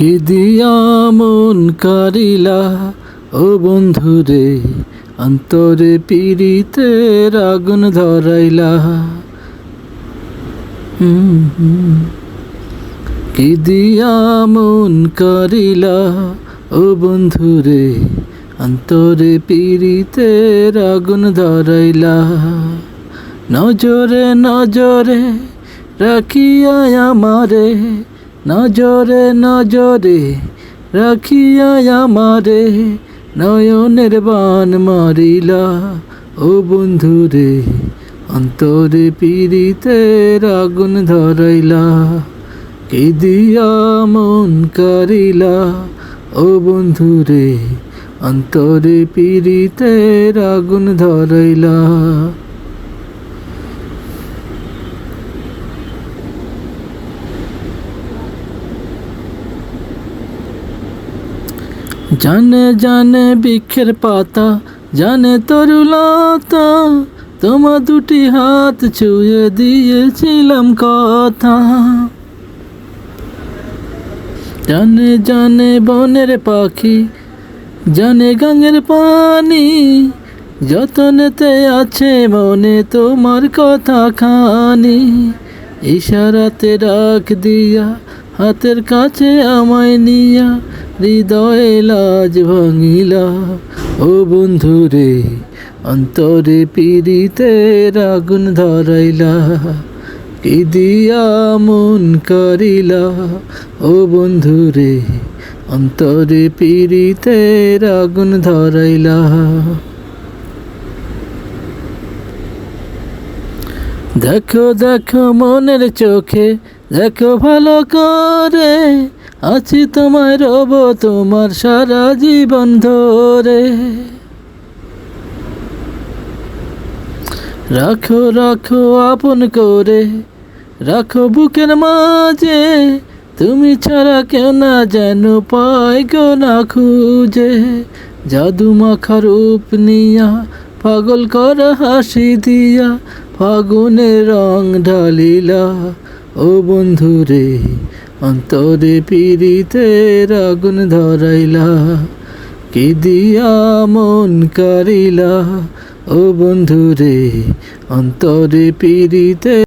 কি দিয়া মন কারিলা ও বন্ধুরে, অন্তরে পীড়িতের আগুন ধরাইলা। কি দিয়া মন কারিলা ও বন্ধুরে, অন্তরে পীড়িতের আগুন ধরাইলা। নজরে নজরে রাখিয়া আমারে, নজরে নজরে রাখিয়া আমারে, নয়নের বান মারিলা ও বন্ধুরে, অন্তরে পীড়িতের আগুন ধরাইলা। কি দিয়া মন কারিলা ও বন্ধুরে, অন্তরে পীড়িতের আগুন ধরাইলা। জানে জানে বৃক্ষের পাতা, জানে তরুলতা, তোমার দুটি হাত ছুঁয়ে দিয়েছিলাম কথা। জানে জানে বনের পাখি, জানে গাঙের পানি, যতনেতে আছে মনে তোমার কথা খানি। ইশারাতে ডাক দিয়া হাতের কাছে আমায় নিয়া, হৃদয়ে লাজ ভাঙিলা ও বন্ধুরে, অন্তরে পীড়িতের আগুন ধরাইলা। কি দিয়া মন কারিলা ও বন্ধুরে, অন্তরে পীড়িতের আগুন ধরাইলা। দেখো দেখো মনের চোখে, দেখো ভালো করে, আছি তোমায় রব তোমার সারা জীবন ধরে। রাখো রাখো আপন করে, রাখো বুকের মাঝে, তুমি ছাড়া কেউ না যেন পায় গো না খুঁজে। জাদু মাখা রূপ নিয়া, পাগল করা হাসি দিয়া, ফাগুনের রং ঢালিলা ও বন্ধুরে, অন্তরে পীড়িতের আগুন ধরাইলা। কি দিয়া মন কারিলা ও বন্ধুরে, অন্তরে পীড়িতে।